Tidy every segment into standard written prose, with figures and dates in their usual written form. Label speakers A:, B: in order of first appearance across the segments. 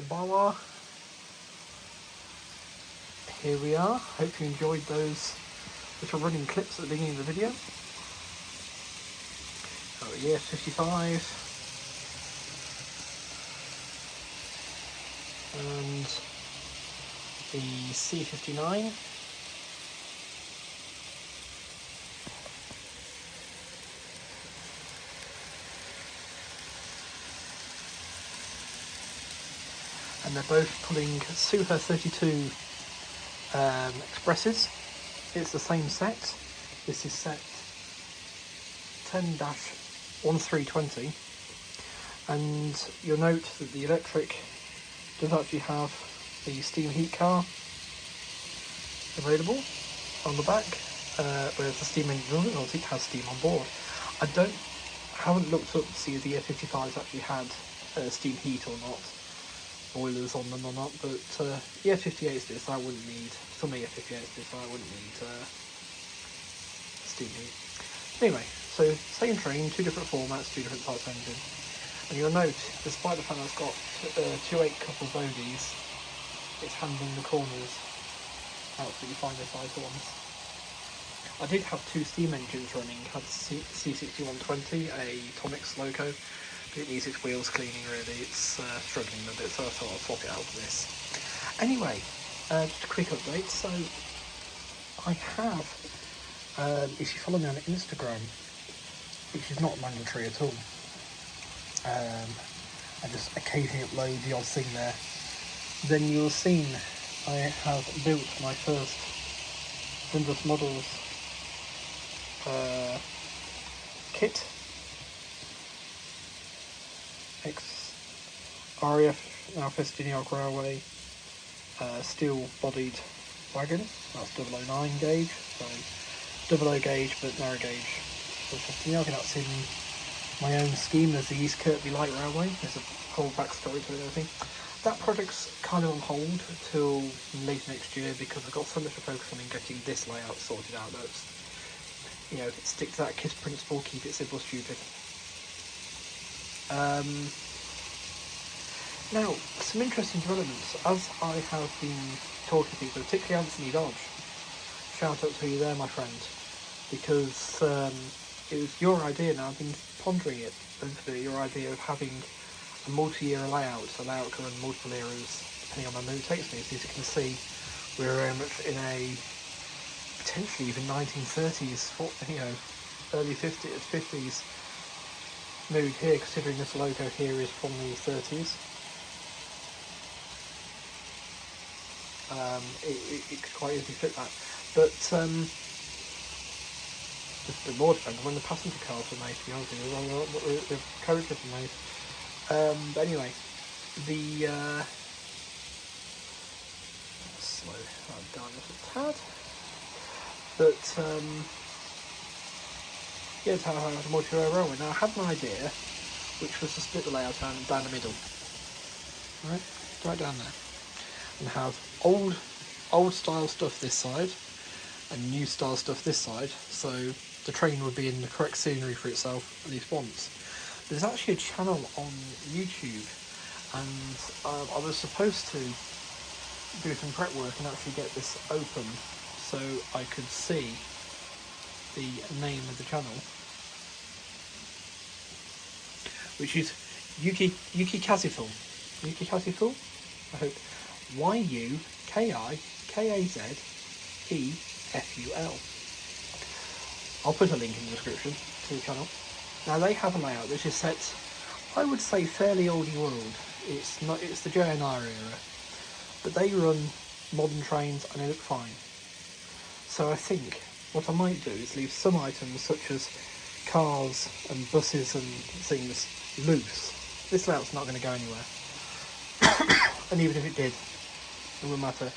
A: Obawa. Here we are. Hope you enjoyed those little running clips at the beginning of the video. Oh yeah, 55. And the C59. And they're both pulling Super 32 expresses. It's the same set. This is set 10-1320, and you'll note that the electric does actually have the steam heat car available on the back, whereas the steam engine doesn't. Obviously it has steam on board. I haven't looked up to see if the F55s actually had steam heat or not, boilers on them or not, but the F58s do, so I wouldn't need, some F58s do, so I wouldn't need steam heat. Anyway, so same train, two different formats, two different types of engine. And you'll note, despite the fact that it's got two 8-couple bogies, it's handling the corners absolutely fine with size ones. I did have two steam engines running. I had the C6120, a Tonix Loco, but it needs its wheels cleaning really. It's struggling a bit, so I thought I'd swap it out for this. Anyway, just a quick update. So I have, if you follow me on Instagram, which is not mandatory at all, I just occasionally upload the odd thing there, then you'll have seen I have built my first Nimbus Models kit, ex-RAF, now Festinian Railway, steel bodied wagon. That's 009 gauge, so 00 gauge but narrow gauge. So Festinian, that's in my own scheme. There's the East Kirkby Light Railway, there's a whole backstory to it and everything. That project's kind of on hold till late next year because I've got so much to focus on in getting this layout sorted out. That's, stick to that KISS principle, keep it simple, stupid. Now, some interesting developments. As I have been talking to people, particularly Anthony Dodge, shout out to you there, my friend, because it was your idea, now I've been pondering it, your idea of having a multi-era layout, so layout can run multiple eras depending on how mood takes me. So as you can see, we're very much in a potentially even 1930s, early 50s mood here, considering this logo here is from the 30s. It could quite easily fit that, but just a bit more depending when the passenger cars were made, to be honest with you, the coaches were made. But anyway, slow that down a tad. But to have a multi-rail railway. Now I had an idea, which was to split the layout down the middle, right down there, and have old style stuff this side and new style stuff this side, so the train would be in the correct scenery for itself at least once. There's actually a channel on YouTube, and I was supposed to do some prep work and actually get this open so I could see the name of the channel, which is Yuki Kaziful. I hope YUKIKAZEFUL. I'll put a link in the description to the channel. Now they have a layout which is set, I would say, fairly oldie world. It's the JNR era, but they run modern trains and they look fine. So I think what I might do is leave some items such as cars and buses and things loose. This layout's not going to go anywhere. And even if it did, it wouldn't matter.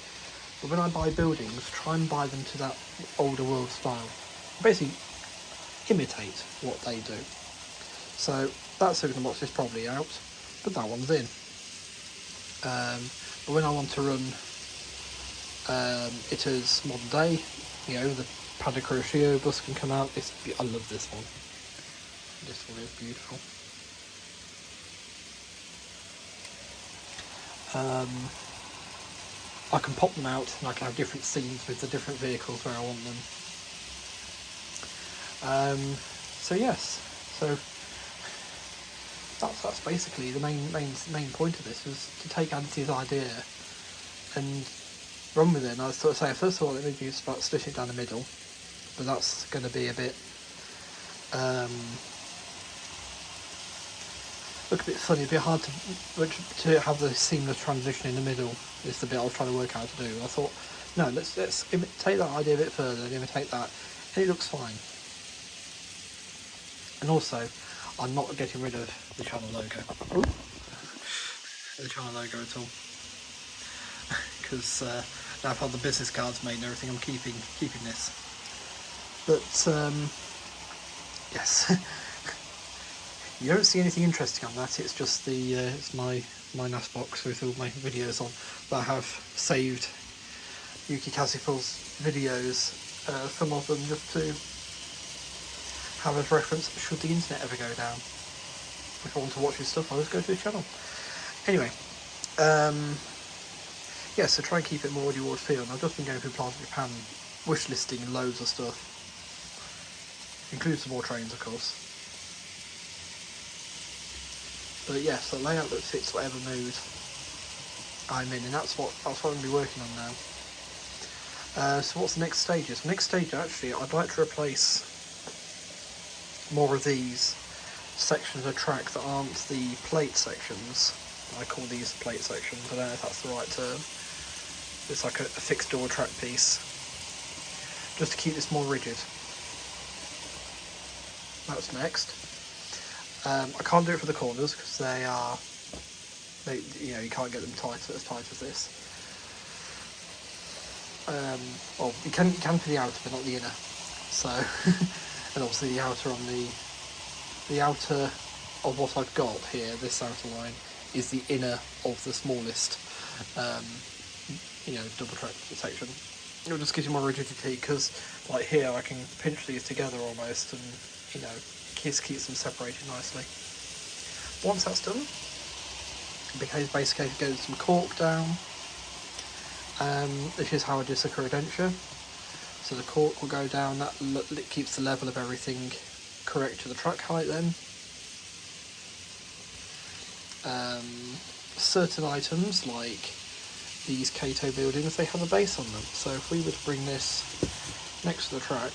A: But when I buy buildings, try and buy them to that older world style. Basically, imitate what they do. So that second box is probably out, but that one's in. But when I want to run it as modern day, the Prado Crocchio bus can come out. I love this one. This one is beautiful. I can pop them out and I can have different scenes with the different vehicles where I want them. So yes, so that's basically the main point of this, was to take Anthony's idea and run with it. And I was sort of saying, first of all, let me do start splitting it down the middle, but that's going to be a bit look a bit funny. It'd be hard to have the seamless transition in the middle. Is the bit I was trying to work out how to do. I thought, no, let's take that idea a bit further and imitate that, and it looks fine. And also, I'm not getting rid of the channel logo. Ooh. The channel logo at all, because now I've had the business cards made and everything. I'm keeping this. But yes, you don't see anything interesting on that. It's just the it's my NAS box with all my videos on that I have saved. Yuki Kazufu's videos, some of them just to have as reference should the internet ever go down. If I want to watch his stuff, I'll just go to his channel. Anyway, yeah, so try and keep it more audio feel. And I've just been going through Plaza Japan, wish listing loads of stuff. Includes some more trains, of course. But yes, the layout that fits whatever mood I'm in, and that's what I'm going to be working on now. So what's the next stages? The next stage, actually, I'd like to replace more of these sections of track that aren't the plate sections. I call these plate sections. I don't know if that's the right term. It's like a fixed door track piece, just to keep this more rigid. That's next. I can't do it for the corners because you know, you can't get them as tight as this. Well, you can for the outer, but not the inner. So, and obviously the outer on the outer of what I've got here, this outer line, is the inner of the smallest, you know, double track section. It'll just give you more rigidity because, like here, I can pinch these together almost, and you know, keeps them separated nicely. Once that's done, it basically goes some cork down. This is how I do Sakura denture. So the cork will go down. That keeps the level of everything correct to the track height. Then certain items like these Kato buildings, they have a base on them. So if we were to bring this next to the track,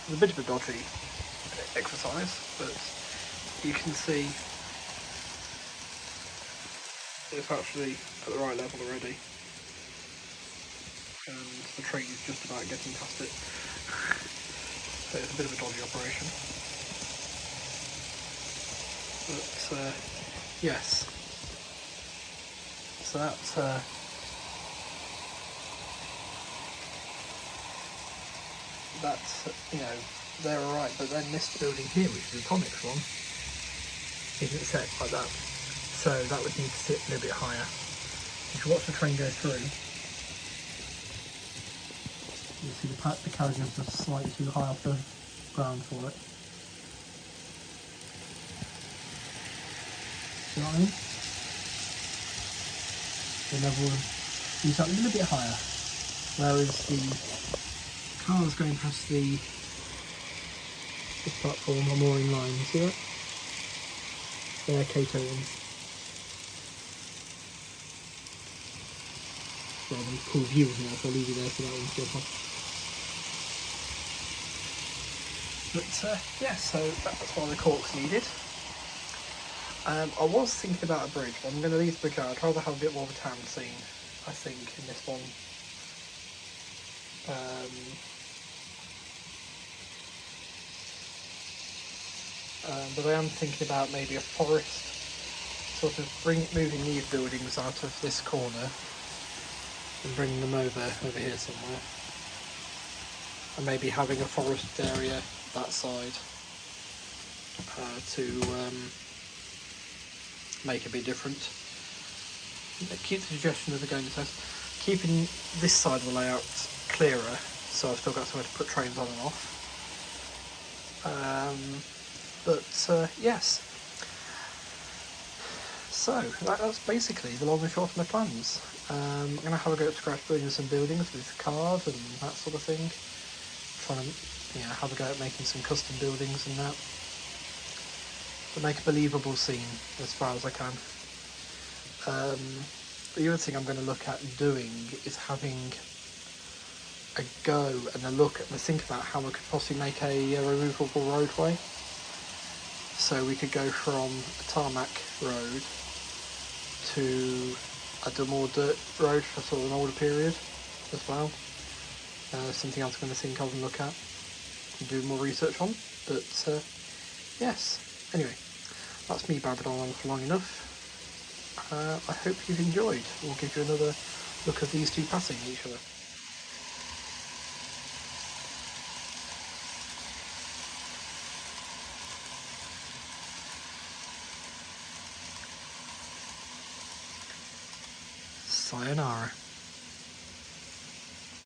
A: it's a bit of a dodgy exercise, but you can see it's actually at the right level already, and the train is just about getting past it. So it's a bit of a dodgy operation. But yes, so that's you know, they're alright, but then this building here, which is a comics one, isn't set like that. So that would need to sit a little bit higher. If you watch the train go through, you'll see the carriage is just slightly too high off the ground for it. See what I mean? The level is that a little bit higher, whereas the cars going past this platform are more in line. You see that? They're Kato ones. Rather cool view here, so I'll leave you there for that one to go past. But yeah, so that's why the cork's needed. I was thinking about a bridge, but I'm going to leave the bridge out. I'd rather have a bit more of a town scene, I think, in this one. But I am thinking about maybe a forest, sort of moving these buildings out of this corner and bringing them over here somewhere, and maybe having a forest area that side to make a bit different. Keep the suggestion of the going test, keeping this side of the layout clearer, so I've still got somewhere to put trains on and off. But yes, So that's basically the long and short of my plans. I'm going to have a go at scratch building some buildings with cars and that sort of thing. Trying to have a go at making some custom buildings and that. To make a believable scene as far as I can. The other thing I'm going to look at doing is having a go and a look and a think about how we could possibly make a removable roadway. So we could go from a tarmac road to a more dirt road for sort of an older period as well. Something else I'm going to think of and look at and do more research on. But yes, anyway, that's me babbling on for long enough. I hope you've enjoyed. We'll give you another look of these two passing each other. Sayonara.